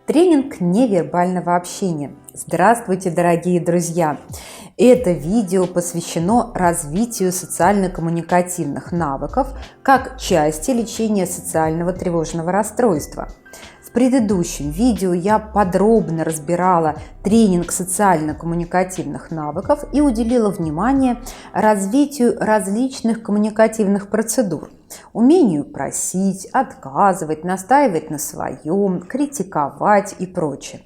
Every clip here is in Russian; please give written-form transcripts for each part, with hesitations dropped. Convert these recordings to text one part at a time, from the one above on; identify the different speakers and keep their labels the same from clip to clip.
Speaker 1: Тренинг невербального общения. Здравствуйте, дорогие друзья! Это видео посвящено развитию социально-коммуникативных навыков как части лечения социального тревожного расстройства. В предыдущем видео я подробно разбирала тренинг социально-коммуникативных навыков и уделила внимание развитию различных коммуникативных процедур. Умению просить, отказывать, настаивать на своем, критиковать и прочее.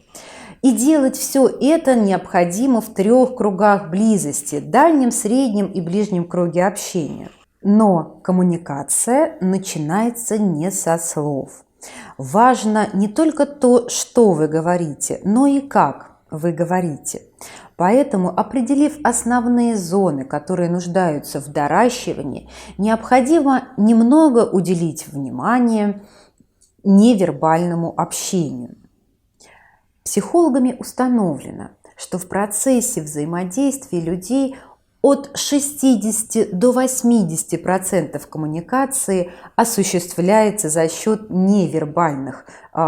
Speaker 1: И делать все это необходимо в 3 кругах близости – дальнем, среднем и ближнем круге общения. Но коммуникация начинается не со слов. Важно не только то, что вы говорите, но и как вы говорите. Поэтому, определив основные зоны, которые нуждаются в доращивании, необходимо немного уделить внимание невербальному общению. Психологами установлено, что в процессе взаимодействия людей от 60 до 80% коммуникации осуществляется за счет невербальных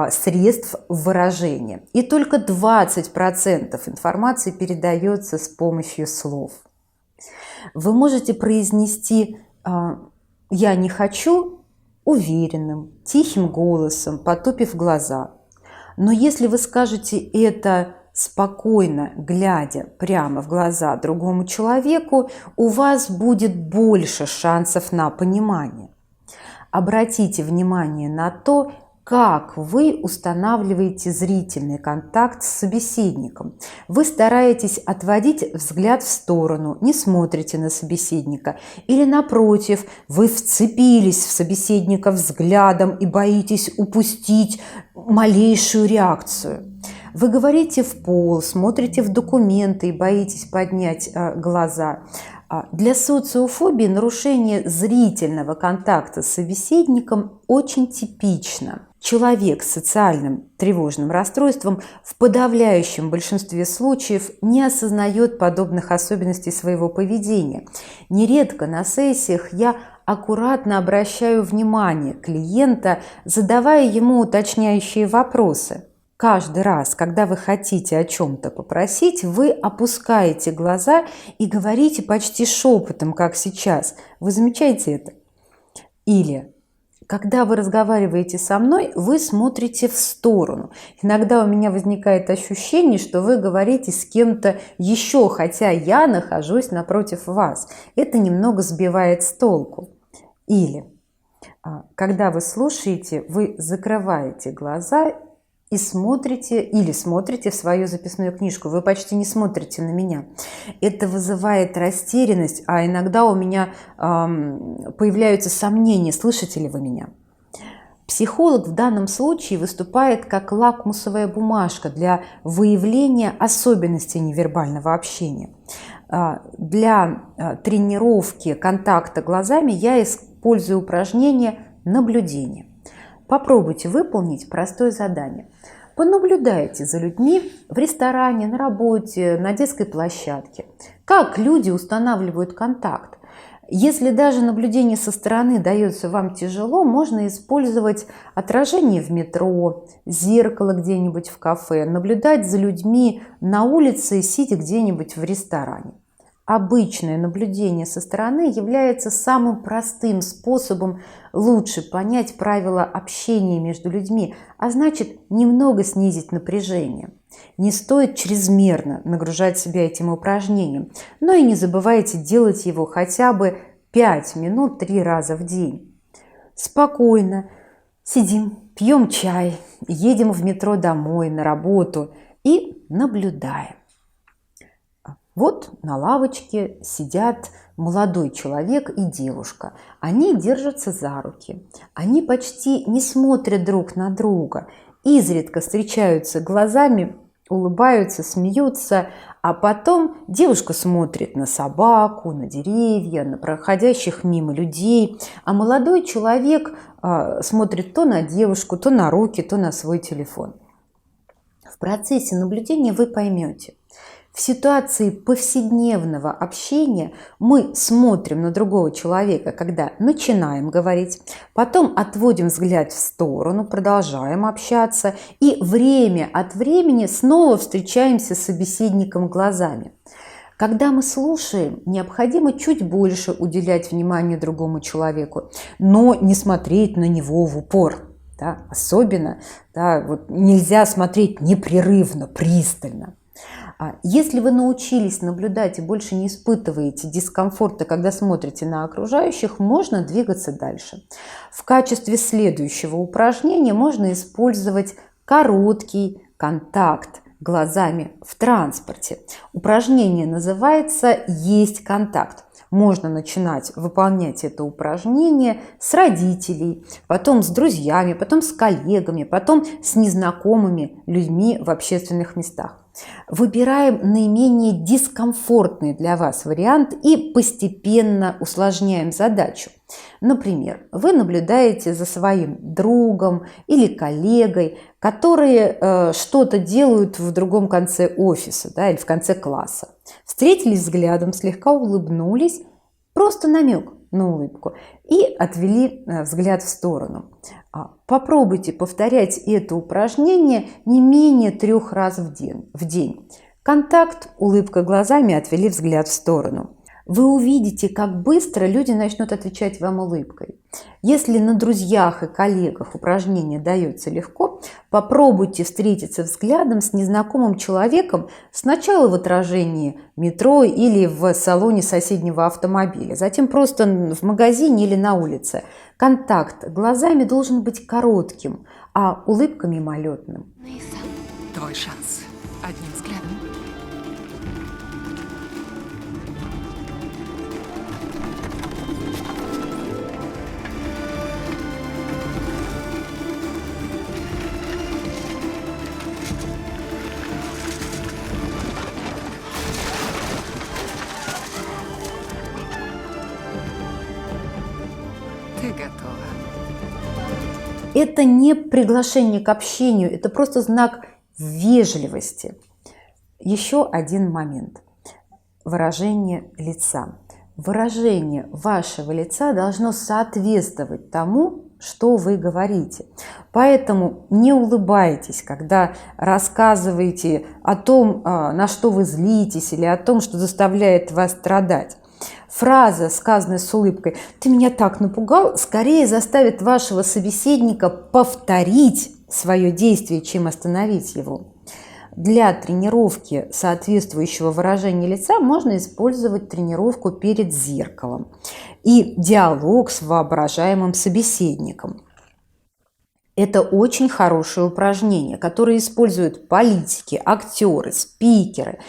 Speaker 1: средств выражения. И только 20% информации передается с помощью слов. Вы можете произнести «я не хочу» уверенным, тихим голосом, потупив глаза. Но если вы скажете это спокойно, глядя прямо в глаза другому человеку, у вас будет больше шансов на понимание. Обратите внимание на то, как вы устанавливаете зрительный контакт с собеседником. Вы стараетесь отводить взгляд в сторону, не смотрите на собеседника. Или напротив, вы вцепились в собеседника взглядом и боитесь упустить малейшую реакцию. Вы говорите в пол, смотрите в документы и боитесь поднять глаза. Для социофобии нарушение зрительного контакта с собеседником очень типично. Человек с социальным тревожным расстройством в подавляющем большинстве случаев не осознает подобных особенностей своего поведения. Нередко на сессиях я аккуратно обращаю внимание клиента, задавая ему уточняющие вопросы. Каждый раз, когда вы хотите о чем-то попросить, вы опускаете глаза и говорите почти шепотом, как сейчас. Вы замечаете это? Или, когда вы разговариваете со мной, вы смотрите в сторону. Иногда у меня возникает ощущение, что вы говорите с кем-то еще, хотя я нахожусь напротив вас. Это немного сбивает с толку. Или, когда вы слушаете, вы закрываете глаза и смотрите в свою записную книжку. Вы почти не смотрите на меня. Это вызывает растерянность, а иногда у меня появляются сомнения, слышите ли вы меня. Психолог в данном случае выступает как лакмусовая бумажка для выявления особенностей невербального общения. Для тренировки контакта глазами я использую упражнение наблюдения. Попробуйте выполнить простое задание. Понаблюдайте за людьми в ресторане, на работе, на детской площадке. Как люди устанавливают контакт? Если даже наблюдение со стороны дается вам тяжело, можно использовать отражение в метро, зеркало где-нибудь в кафе, наблюдать за людьми на улице, сидя где-нибудь в ресторане. Обычное наблюдение со стороны является самым простым способом лучше понять правила общения между людьми, а значит немного снизить напряжение. Не стоит чрезмерно нагружать себя этим упражнением, но и не забывайте делать его хотя бы 5 минут 3 раза в день. Спокойно сидим, пьем чай, едем в метро домой, на работу и наблюдаем. Вот на лавочке сидят молодой человек и девушка. Они держатся за руки. Они почти не смотрят друг на друга. Изредка встречаются глазами, улыбаются, смеются. А потом девушка смотрит на собаку, на деревья, на проходящих мимо людей. А молодой человек смотрит то на девушку, то на руки, то на свой телефон. В процессе наблюдения вы поймете, В ситуации повседневного общения мы смотрим на другого человека, когда начинаем говорить, потом отводим взгляд в сторону, продолжаем общаться и время от времени снова встречаемся с собеседником глазами. Когда мы слушаем, необходимо чуть больше уделять внимание другому человеку, но не смотреть на него в упор. Да? Особенно нельзя смотреть непрерывно, пристально. Если вы научились наблюдать и больше не испытываете дискомфорта, когда смотрите на окружающих, можно двигаться дальше. В качестве следующего упражнения можно использовать короткий контакт глазами в транспорте. Упражнение называется «Есть контакт». Можно начинать выполнять это упражнение с родителей, потом с друзьями, потом с коллегами, потом с незнакомыми людьми в общественных местах. Выбираем наименее дискомфортный для вас вариант и постепенно усложняем задачу. Например, вы наблюдаете за своим другом или коллегой, которые что-то делают в другом конце офиса, или в конце класса. Встретились взглядом, слегка улыбнулись, просто намек на улыбку, и отвели взгляд в сторону. Попробуйте повторять это упражнение не менее 3 раз в день. Контакт, улыбка глазами, отвели взгляд в сторону. Вы увидите, как быстро люди начнут отвечать вам улыбкой. Если на друзьях и коллегах упражнение дается легко, попробуйте встретиться взглядом с незнакомым человеком сначала в отражении метро или в салоне соседнего автомобиля, затем просто в магазине или на улице. Контакт глазами должен быть коротким, а улыбка мимолетным.
Speaker 2: Твой шанс. Одним взглядом. Ты готова.
Speaker 1: Это не приглашение к общению, это просто знак вежливости. Еще один момент. Выражение лица. Выражение вашего лица должно соответствовать тому, что вы говорите. Поэтому не улыбайтесь, когда рассказываете о том, на что вы злитесь, или о том, что заставляет вас страдать. Фраза, сказанная с улыбкой «ты меня так напугал», скорее заставит вашего собеседника повторить свое действие, чем остановить его. Для тренировки соответствующего выражения лица можно использовать тренировку перед зеркалом и диалог с воображаемым собеседником. Это очень хорошее упражнение, которое используют политики, актеры, спикеры.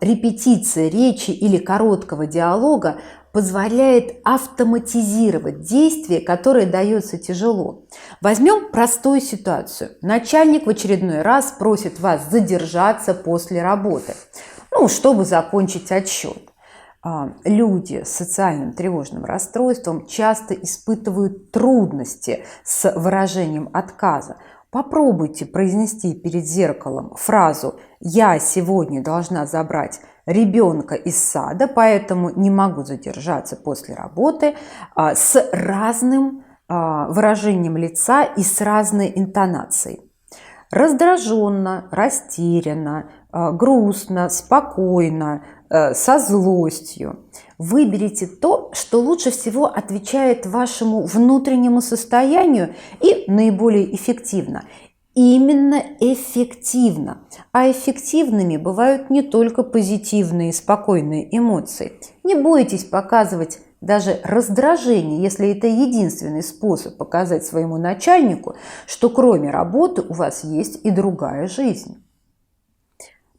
Speaker 1: Репетиция речи или короткого диалога позволяет автоматизировать действие, которое дается тяжело. Возьмем простую ситуацию. Начальник в очередной раз просит вас задержаться после работы, чтобы закончить отчет. Люди с социальным тревожным расстройством часто испытывают трудности с выражением отказа. Попробуйте произнести перед зеркалом фразу «Я сегодня должна забрать ребенка из сада, поэтому не могу задержаться после работы» с разным выражением лица и с разной интонацией. Раздраженно, растерянно, грустно, спокойно, со злостью. Выберите то, что лучше всего отвечает вашему внутреннему состоянию и наиболее эффективно. Именно эффективно. А эффективными бывают не только позитивные и спокойные эмоции. Не бойтесь показывать даже раздражение, если это единственный способ показать своему начальнику, что кроме работы у вас есть и другая жизнь.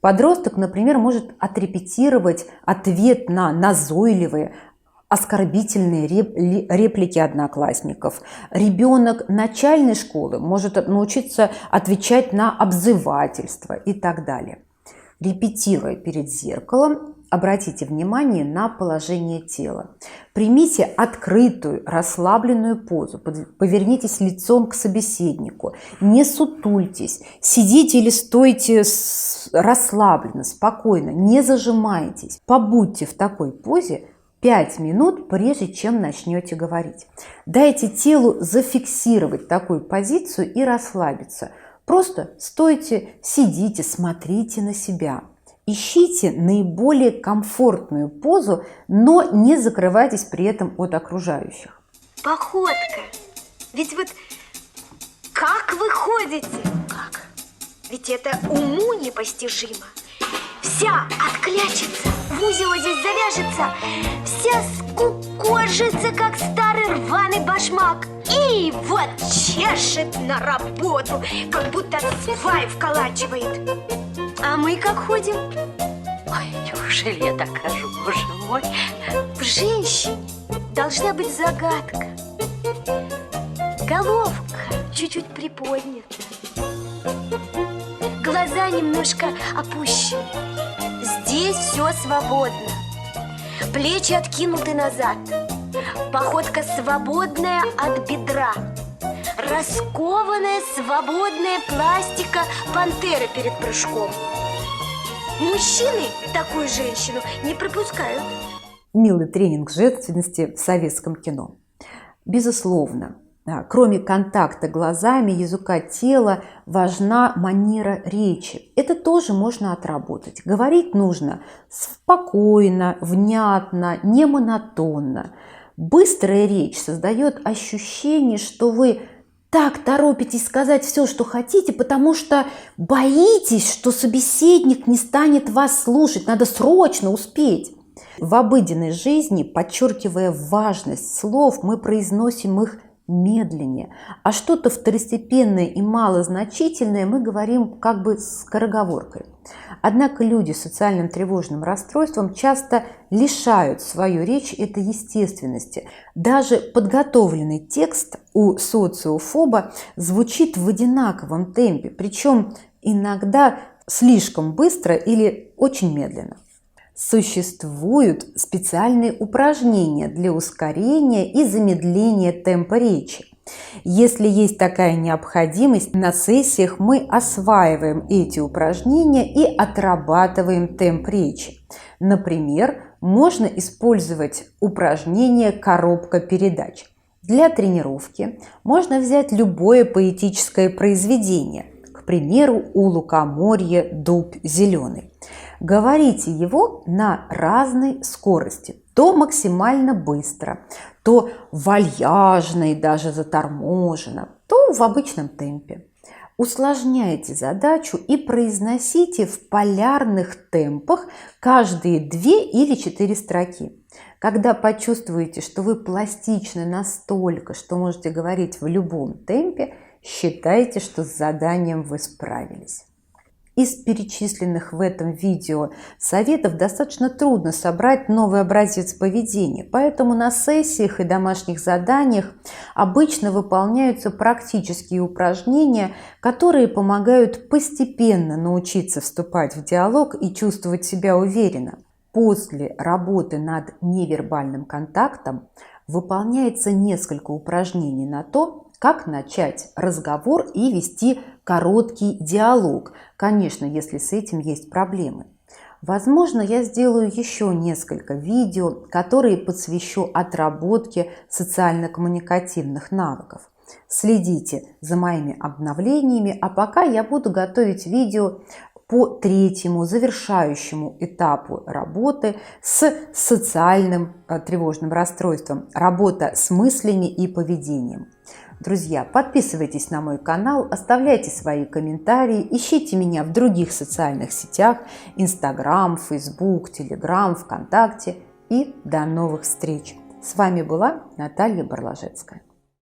Speaker 1: Подросток, например, может отрепетировать ответ на назойливые, оскорбительные реплики одноклассников. Ребенок начальной школы может научиться отвечать на обзывательства и так далее. Репетируя перед зеркалом, Обратите внимание на положение тела. Примите открытую, расслабленную позу. Повернитесь лицом к собеседнику. Не сутультесь. Сидите или стойте расслабленно, спокойно. Не зажимайтесь. Побудьте в такой позе 5 минут, прежде чем начнете говорить. Дайте телу зафиксировать такую позицию и расслабиться. Просто стойте, сидите, смотрите на себя. Ищите наиболее комфортную позу, но не закрывайтесь при этом от окружающих.
Speaker 3: Походка. Ведь вот как вы ходите?
Speaker 2: Как?
Speaker 3: Ведь это уму непостижимо. Вся отклячется, в узел здесь завяжется, вся скукожится, как старый рваный башмак. И вот чешет на работу, как будто свай вколачивает. А мы как ходим?
Speaker 2: Ой, неужели я так хожу, боже мой?
Speaker 3: В женщине должна быть загадка. Головка чуть-чуть приподнята, глаза немножко опущены. Здесь все свободно. Плечи откинуты назад. Походка свободная от бедра. Раскованная, свободная пластика пантеры перед прыжком. Мужчины такую женщину не пропускают.
Speaker 1: Милый тренинг женственности в советском кино. Безусловно, кроме контакта глазами, языка тела, важна манера речи. Это тоже можно отработать. Говорить нужно спокойно, внятно, не монотонно. Быстрая речь создает ощущение, что вы так торопитесь сказать все, что хотите, потому что боитесь, что собеседник не станет вас слушать. Надо срочно успеть. В обыденной жизни, подчеркивая важность слов, мы произносим их медленнее, а что-то второстепенное и малозначительное мы говорим как бы скороговоркой. Однако люди с социальным тревожным расстройством часто лишают свою речь этой естественности. Даже подготовленный текст у социофоба звучит в одинаковом темпе, причем иногда слишком быстро или очень медленно. Существуют специальные упражнения для ускорения и замедления темпа речи. Если есть такая необходимость, на сессиях мы осваиваем эти упражнения и отрабатываем темп речи. Например, можно использовать упражнение «Коробка передач». Для тренировки можно взять любое поэтическое произведение, к примеру, «У лукоморья дуб зеленый». Говорите его на разной скорости, то максимально быстро, то вальяжно и даже заторможенно, то в обычном темпе. Усложняйте задачу и произносите в полярных темпах каждые 2 или 4 строки. Когда почувствуете, что вы пластичны настолько, что можете говорить в любом темпе, считайте, что с заданием вы справились. Из перечисленных в этом видео советов достаточно трудно собрать новый образец поведения, поэтому на сессиях и домашних заданиях обычно выполняются практические упражнения, которые помогают постепенно научиться вступать в диалог и чувствовать себя уверенно. После работы над невербальным контактом выполняется несколько упражнений на то, как начать разговор и вести короткий диалог, конечно, если с этим есть проблемы. Возможно, я сделаю еще несколько видео, которые посвящу отработке социально-коммуникативных навыков. Следите за моими обновлениями, а пока я буду готовить видео по 3-му завершающему этапу работы с социальным тревожным расстройством, работа с мыслями и поведением. Друзья, подписывайтесь на мой канал, оставляйте свои комментарии, ищите меня в других социальных сетях: Instagram, Facebook, Telegram, ВКонтакте. И до новых встреч! С вами была Наталья Барложецкая.